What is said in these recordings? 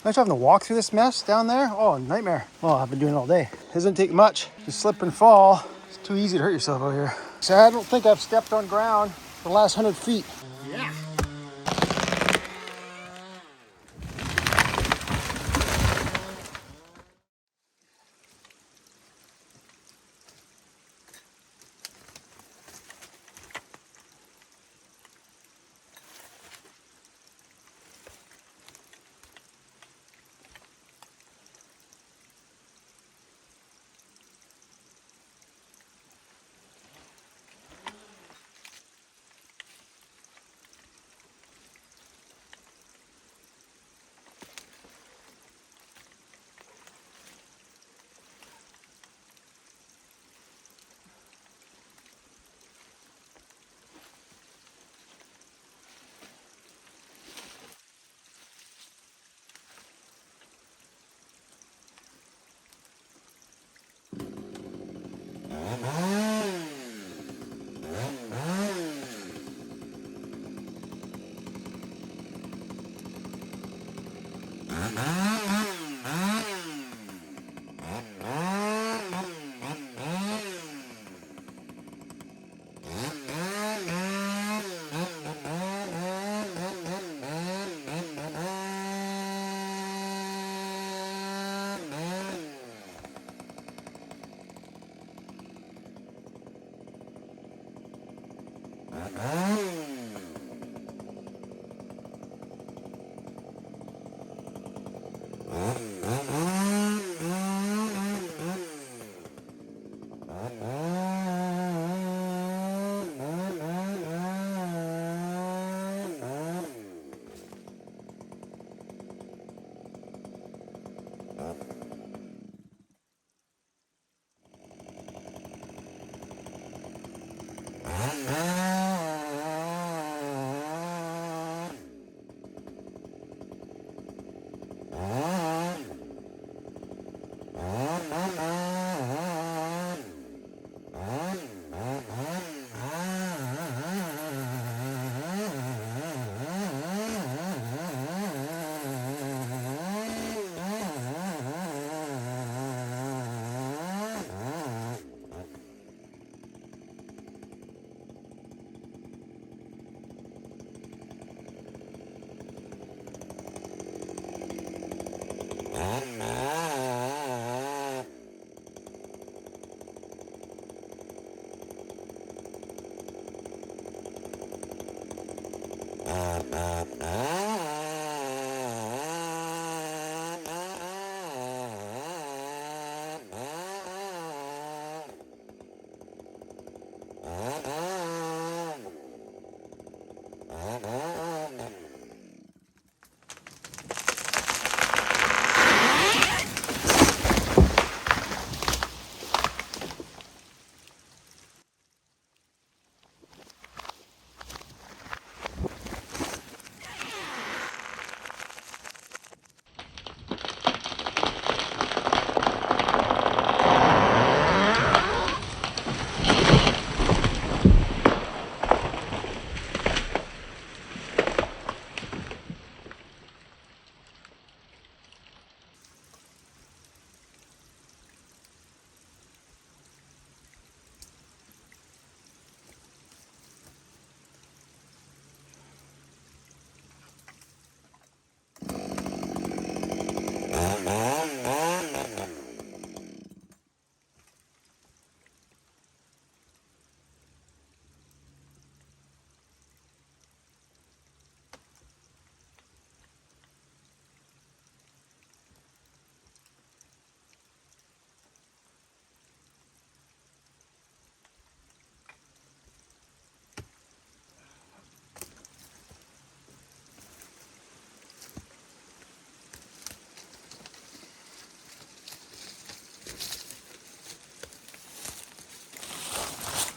Imagine having to walk through this mess down there. Oh, nightmare. Oh, I've been doing it all day. It doesn't take much. Just slip and fall. It's too easy to hurt yourself out here. So I don't think I've stepped on ground for the last 100 feet. Yeah.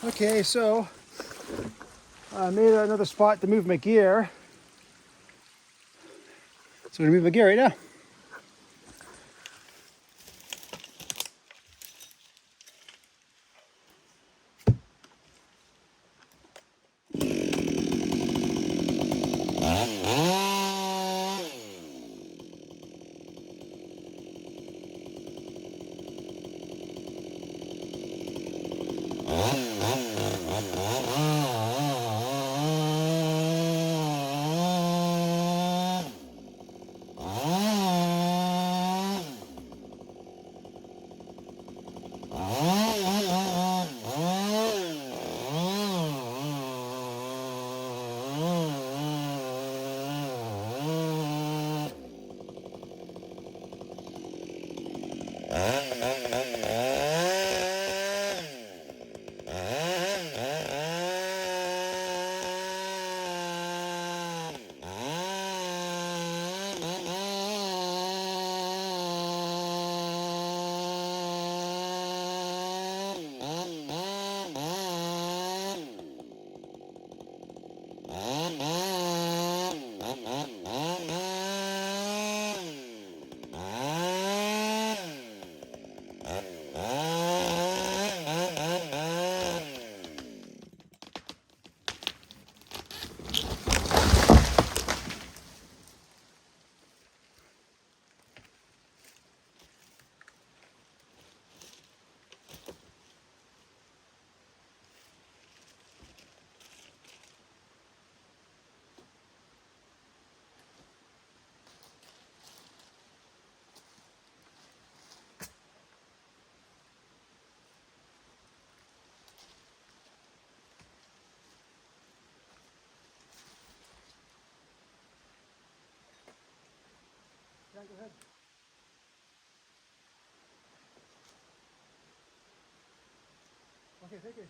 Okay, so I made another spot to move my gear. So I'm gonna move my gear right now. Yeah, go ahead. Okay, thank you.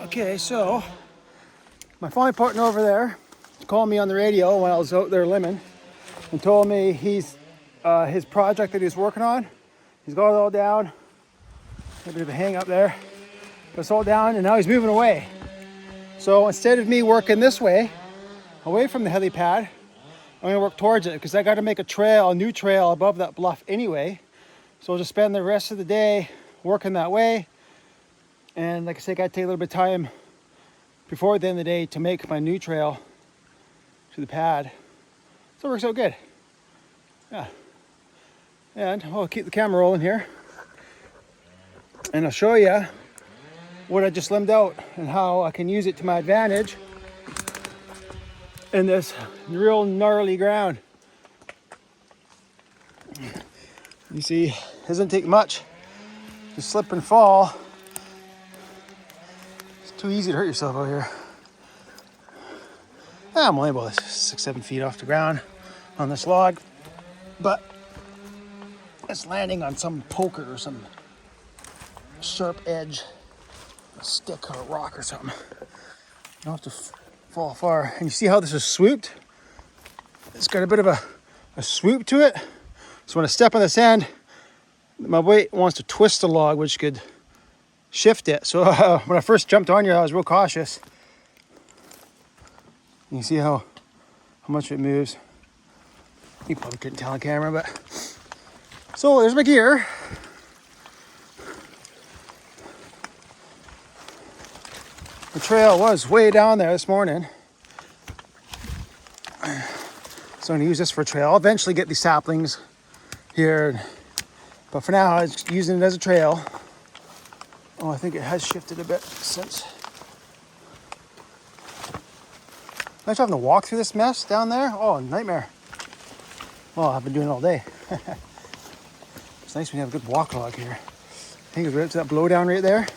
Okay, so my farming partner over there called me on the radio when I was out there limbing and told me his project that he's working on, he's got it all down. A bit of a hang up there, but it's all down, and now he's moving away. So instead of me working this way, away from the helipad, I'm gonna work towards it because I got to make a new trail above that bluff anyway. So I'll just spend the rest of the day working that way. And like I said, I got to take a little bit of time before the end of the day to make my new trail to the pad. So it works out good. Yeah. And I'll keep the camera rolling here. And I'll show you what I just limbed out and how I can use it to my advantage in this real gnarly ground. You see, it doesn't take much to slip and fall. Too easy to hurt yourself out here. I'm only about 6-7 feet off the ground on this log, but it's landing on some poker or some sharp edge, a stick or a rock or something. You don't have to fall far. And you see how this is swooped? It's got a bit of a swoop to it. So when I step on this end, my weight wants to twist the log, which could shift it. So when I first jumped on here, I was real cautious. You see how much it moves. You probably couldn't tell on camera, but so there's my gear. The trail was way down there this morning, so I'm gonna use this for a trail. I'll eventually get these saplings here, but for now I'm just using it as a trail. Oh, I think it has shifted a bit since. Imagine having to walk through this mess down there. Oh, nightmare. Well, I've been doing it all day. It's nice when you have a good walk log here. I think it's right to that blowdown right there.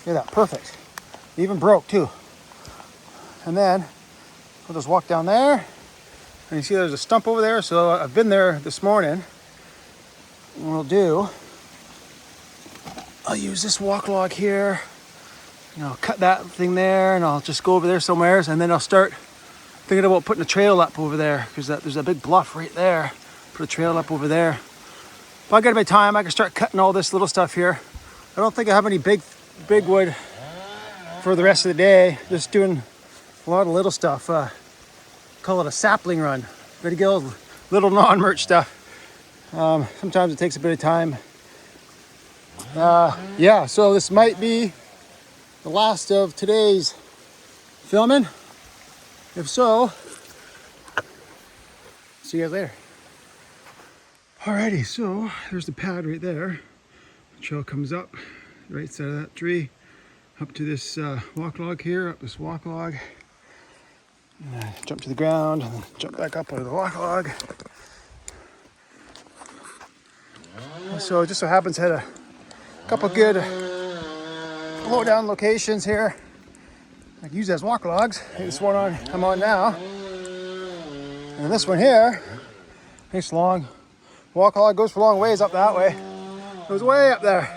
Look at that, perfect. Even broke too. And then I'll just walk down there. And you see there's a stump over there. So I've been there this morning. And what I'll do, I'll use this walk log here. You know, cut that thing there, and I'll just go over there somewhere, and then I'll start thinking about putting a trail up over there because there's a big bluff right there. Put a trail up over there. If I get my time, I can start cutting all this little stuff here. I don't think I have any big wood for the rest of the day. Just doing a lot of little stuff. Call it a sapling run. Gotta get all little non-merch stuff. Sometimes it takes a bit of time. Yeah, so this might be the last of today's filming. If so, see you guys later. Alrighty, so there's the pad right there. The trail comes up right side of that tree, up to this walk log here, up this walk log. And I jump to the ground and jump back up onto the walk log. So it just so happens I had a couple good low down locations here I can use as walk logs. This one I'm on now, and this one here, nice long walk log, goes for a long ways up that way. Goes way up there.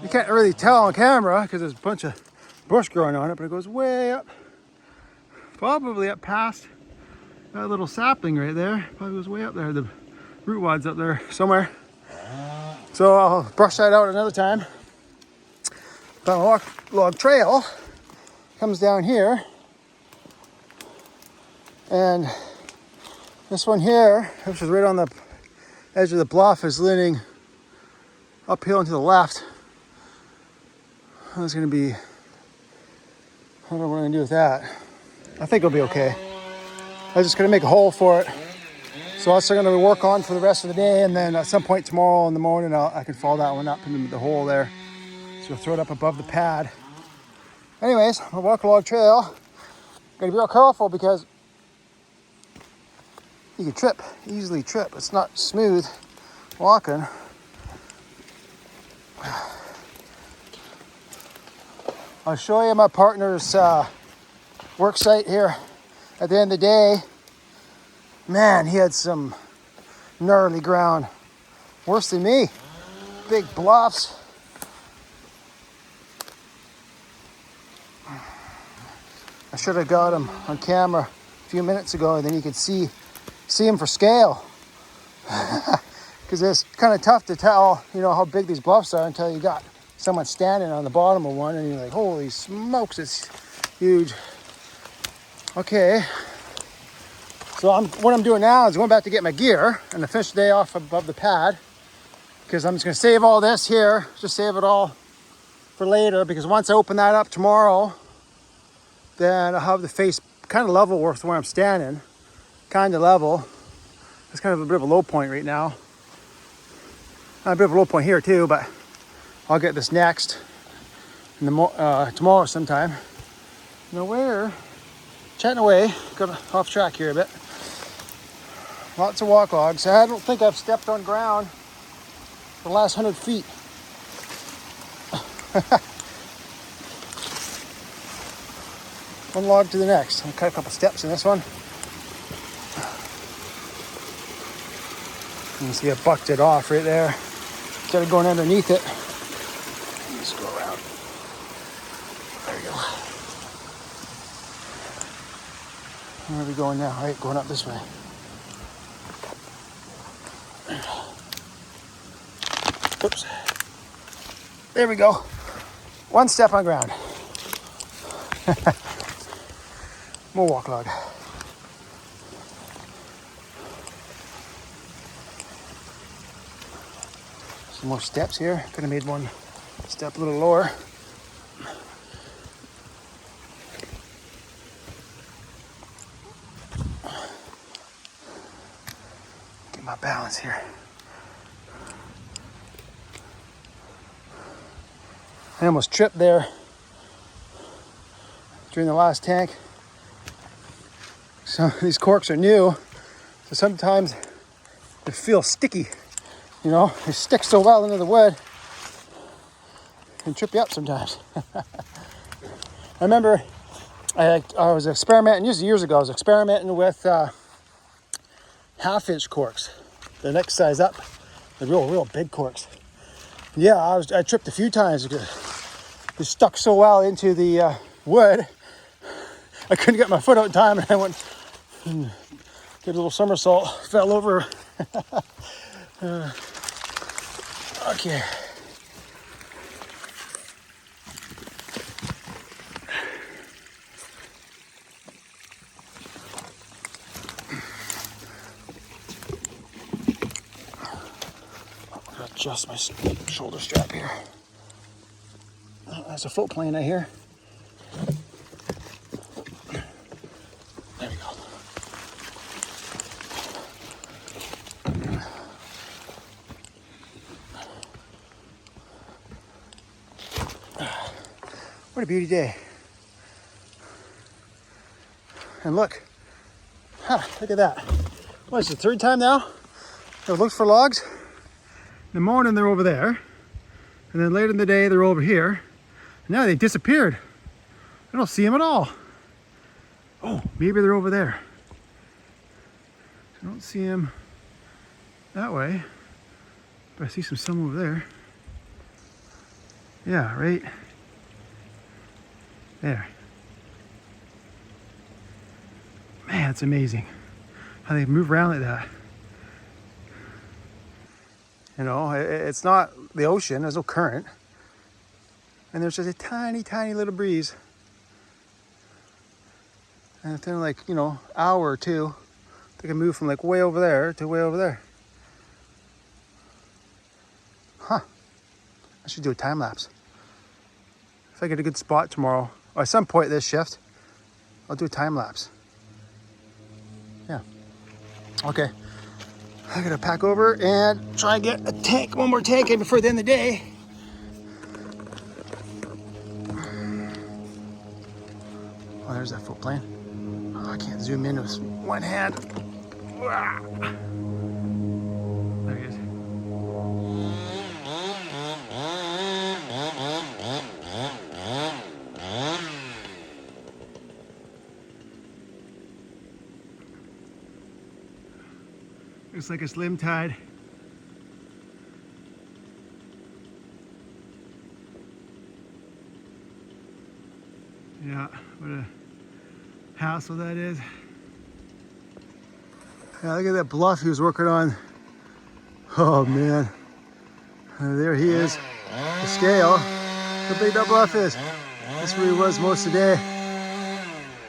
You can't really tell on camera because there's a bunch of bush growing on it, but it goes way up, probably up past that little sapling right there. Probably goes way up there. The root wad's up there somewhere. So I'll brush that out another time. But a walk log trail comes down here, and this one here, which is right on the edge of the bluff, is leaning uphill and to the left. That's going to be, I don't know what I'm going to do with that. I think it'll be okay. I'm just gonna make a hole for it. So that's what I'm gonna work on for the rest of the day, and then at some point tomorrow in the morning, I can follow that one up into the hole there. So we'll throw it up above the pad. Anyways, my walk log trail. Gotta be real careful because you can trip, easily trip. It's not smooth walking. I'll show you my partner's work site here. At the end of the day, man, he had some gnarly ground. Worse than me. Big bluffs. I should have got him on camera a few minutes ago, and then you could see him for scale. Because it's kind of tough to tell, you know, how big these bluffs are until you got someone standing on the bottom of one, and you're like, holy smokes, it's huge. Okay, so what I'm doing now is going back to get my gear and to finish the day off above the pad, because I'm just going to save all this here, just save it all for later, because once I open that up tomorrow, then I'll have the face kind of level with where I'm standing, kind of level. It's kind of a bit of a low point right now. A bit of a low point here too, but I'll get this next in the tomorrow sometime. Now we're chatting away, got off track here a bit. Lots of walk logs. I don't think I've stepped on ground for the last 100 feet. One log to the next. I'll cut a couple steps in this one. You can see I bucked it off right there. Instead of going underneath it. Just go around. There we go. Where are we going now? Right, going up this way. Oops. There we go. One step on ground. More walk log. Some more steps here. Could have made one step a little lower. Get my balance here. I almost tripped there during the last tank. So these corks are new, so sometimes they feel sticky. You know, they stick so well into the wood and trip you up sometimes. I remember I was experimenting, years ago, I was experimenting with half-inch corks, the next size up, the real big corks. Yeah, I tripped a few times because it stuck so well into the wood. I couldn't get my foot out in time, and I went and did a little somersault, fell over. Okay. Adjust my shoulder strap here. Oh, that's a foot plane I hear. There we go. What a beauty day. And look, look at that. What is it, the third time now I've looked for logs? In the morning they're over there, and then later in the day they're over here. And now they disappeared. I don't see them at all. Oh, maybe they're over there. I don't see them that way, but I see some over there. Yeah, right there. Man, it's amazing how they move around like that. You know, it's not the ocean, there's no current. And there's just a tiny, tiny little breeze. And within like, you know, hour or two, they can move from like way over there to way over there. Huh. I should do a time lapse. If I get a good spot tomorrow, or at some point this shift, I'll do a time lapse. Okay, I gotta pack over and try and get a tank, one more tank in before the end of the day. Oh, there's that foot plane. Oh, I can't zoom in with one hand. There he is. Looks like a slim tide. Yeah, what a hassle that is. Yeah, look at that bluff he was working on. Oh man. There he is. The scale. How big that bluff is. That's where he was most of the day.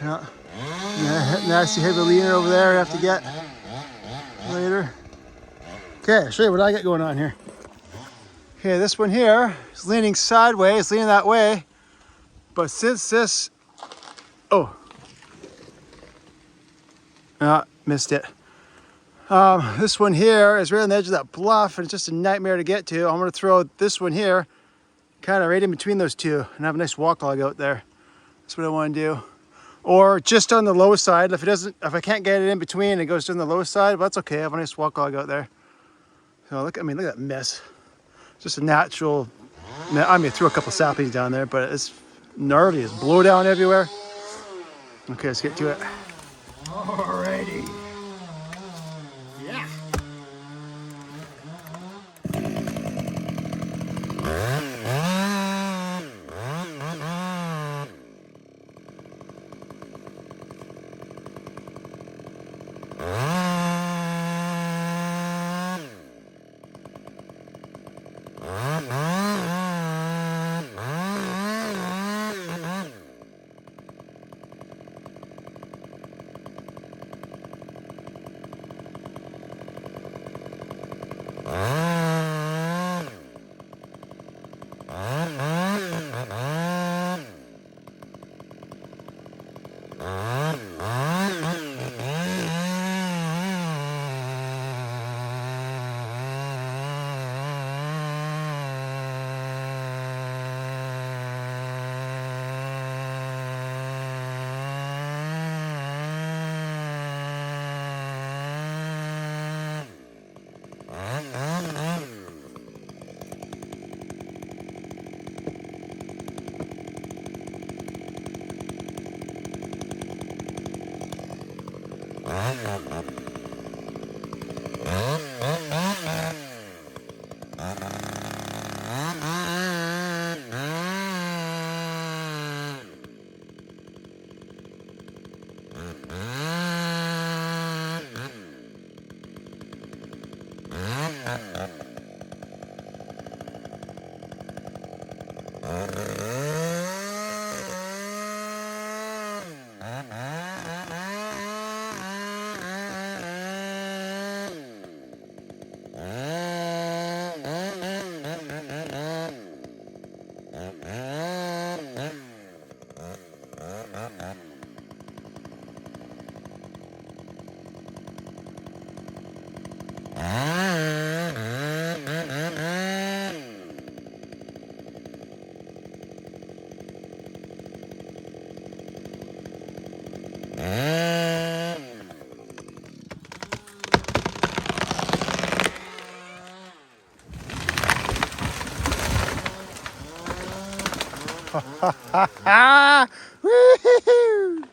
Yeah. Nasty heavy leaner over there I have to get later. Okay, I'll show you what I got going on here. Okay, this one here is leaning sideways, leaning that way. But since this, missed it. This one here is right on the edge of that bluff and it's just a nightmare to get to. I'm gonna throw this one here kind of right in between those two and have a nice walk log out there. That's what I want to do. Or just on the low side. If I can't get it in between, it goes to the low side, but that's okay. I have a nice walk log out there. So look at that mess. It's just a natural, I mean, I threw a couple saplings down there, but it's gnarly. It's blow down everywhere. Okay, let's get to it. Alrighty. Yeah. Woo-hoo-hoo.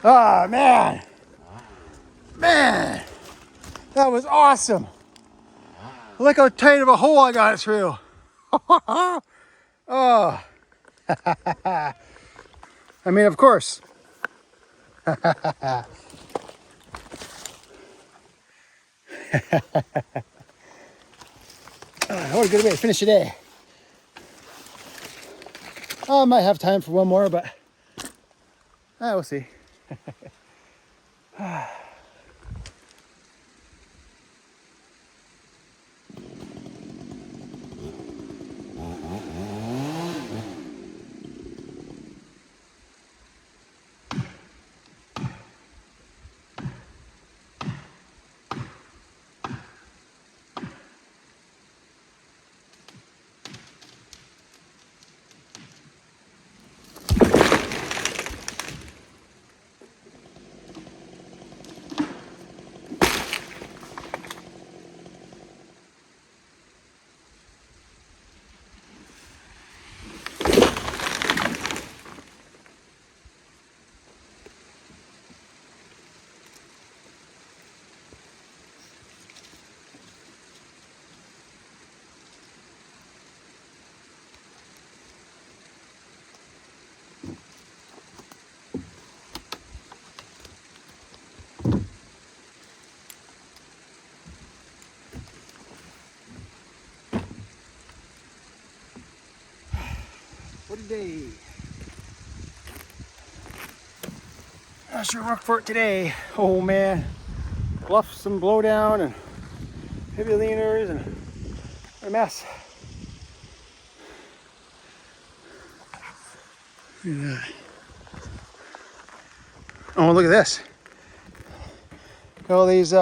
Oh man, that was awesome. Look how tight of a hole I got it through. Oh, I mean, of course. I what a good way to finish the day. I might have time for one more, but we'll see. today. I sure worked for it today. Oh man, bluffs and blowdown and heavy leaners and a mess. Look at that. Oh, look at this. All these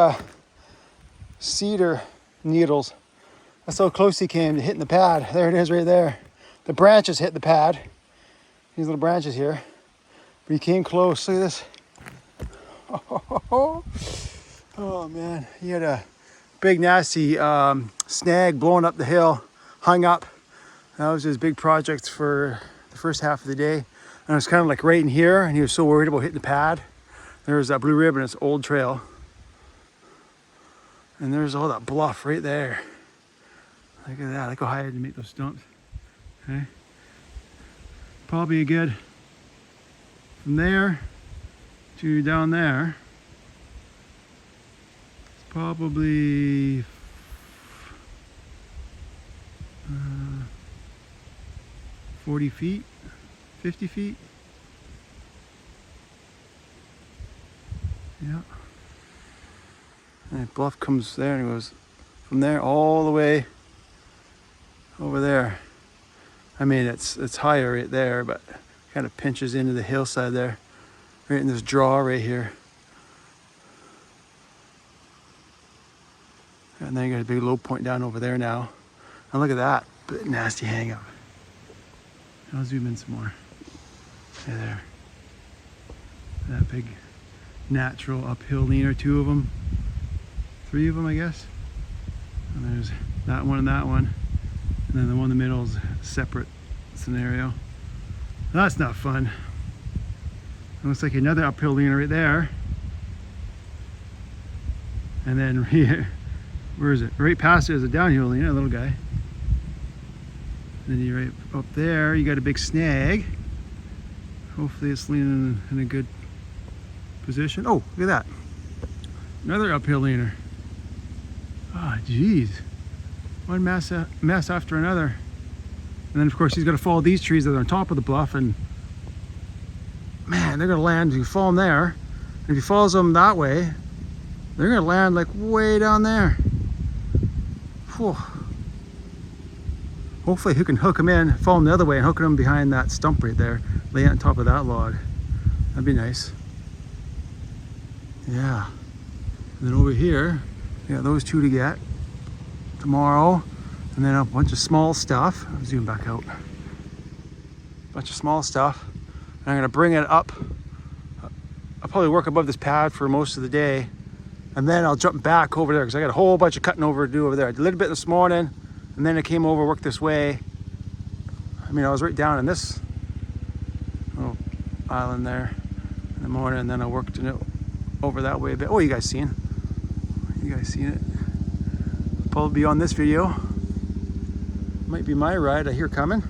cedar needles. That's how close he came to hitting the pad. There it is right there. The branches hit the pad. These little branches here. But he came close. Look at this. Oh man, he had a big nasty snag blowing up the hill, hung up. That was his big project for the first half of the day. And it was kind of like right in here, and he was so worried about hitting the pad. There's that blue ribbon, it's old trail. And there's all that bluff right there. Look at that, look how high I had to make those stumps. Okay. Probably a good, from there to down there, it's probably 40 feet, 50 feet. Yeah. And the bluff comes there and it goes from there all the way over there. I mean, it's higher right there, but kind of pinches into the hillside there, right in this draw right here. And then you got a big low point down over there now. And look at that, bit nasty hang up. I'll zoom in some more. Right there. That big natural uphill leaner, 2 of them. 3 of them, I guess. And there's that one and that one. And then the one in the middle is a separate scenario. That's not fun. It looks like another uphill leaner right there. And then here, where is it? Right past it is a downhill leaner, a little guy. And then you're right up there, you got a big snag. Hopefully it's leaning in a good position. Oh, look at that. Another uphill leaner. Ah, oh, geez. One mess after another. And then of course he's got to follow these trees that are on top of the bluff, and man, they're gonna land. If you follow them there, and if he follows them that way, they're gonna land like way down there. Whew. Hopefully he can hook them in, follow them the other way, and hook them behind that stump right there, lay on top of that log. That'd be nice. Yeah. And then over here, yeah, those 2 to get tomorrow, and then a bunch of small stuff. I'll zoom back out. A bunch of small stuff. And I'm gonna bring it up. I'll probably work above this pad for most of the day, and then I'll jump back over there because I got a whole bunch of cutting over to do over there. I did a little bit this morning, and then I came over, worked this way. I mean, I was right down in this little island there in the morning, and then I worked in it over that way a bit. Oh, you guys seen? You guys seen it? Probably be on this video. Might be my ride I hear coming.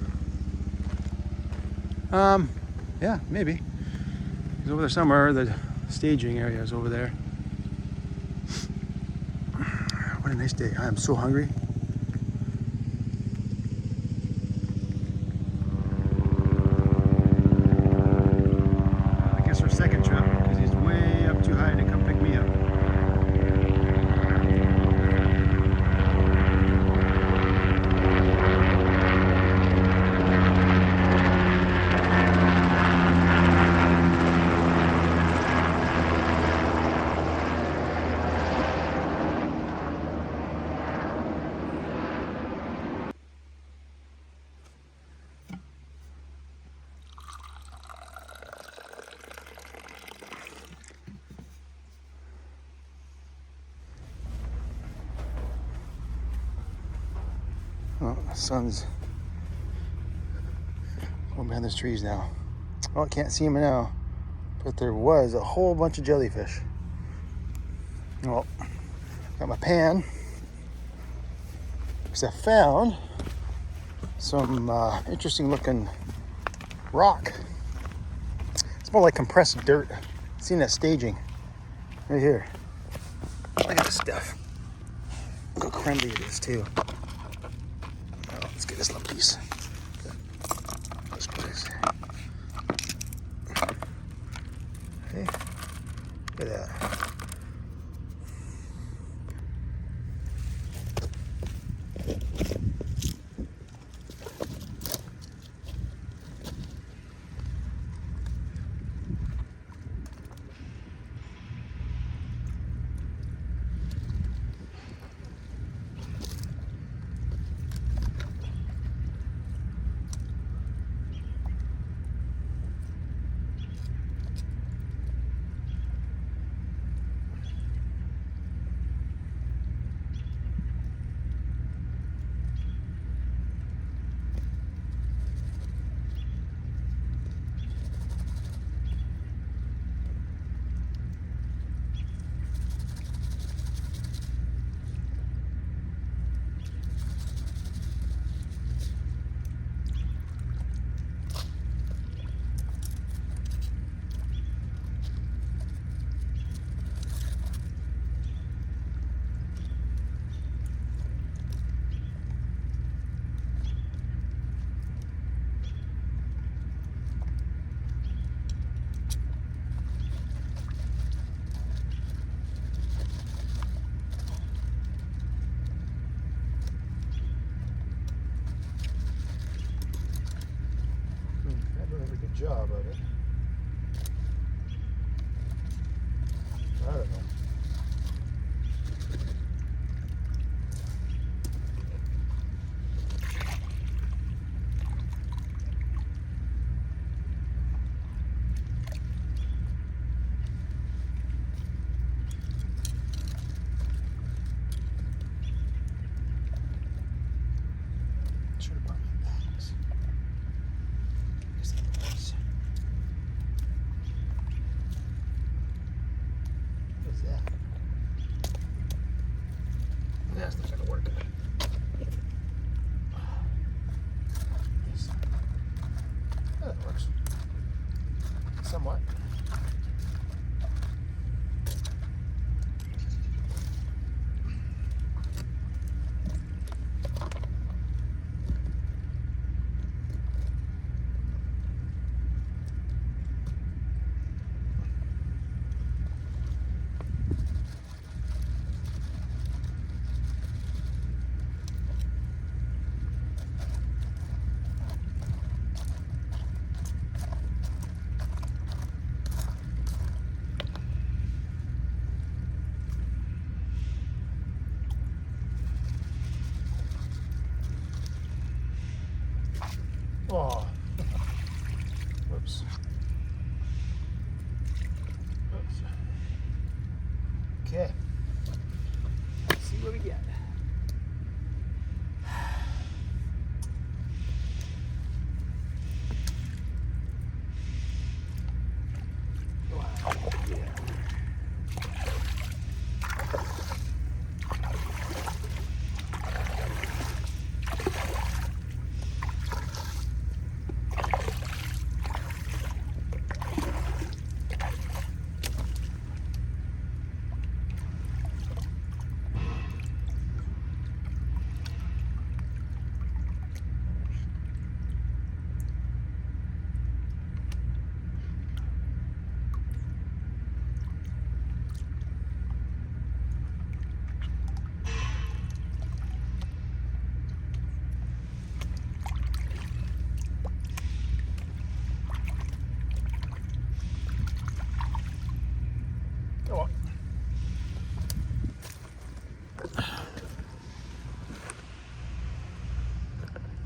Yeah, maybe. He's over there somewhere. The staging area is over there. What a nice day. I am so hungry. I guess our second trip, because he's way up too high to come pick me up. Oh, the sun's going behind those trees now. Oh, I can't see him now, but there was a whole bunch of jellyfish. Well, got my pan because I found some interesting looking rock. It's more like compressed dirt. Seen that staging right here. Look at this stuff. Look how crumbly it is too. Let's get this little piece. Let's put it Hey, look at that. Good job of it. I don't know. Should have brought my bags. What's that? That's not gonna work. Yes. That works. Somewhat. Oh, whoops. Oops. Okay. Let's see what we get. Wow. Yeah.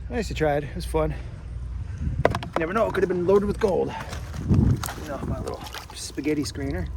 Nice to try it. It was fun. You never know, it could have been loaded with gold. You know, my little spaghetti screener.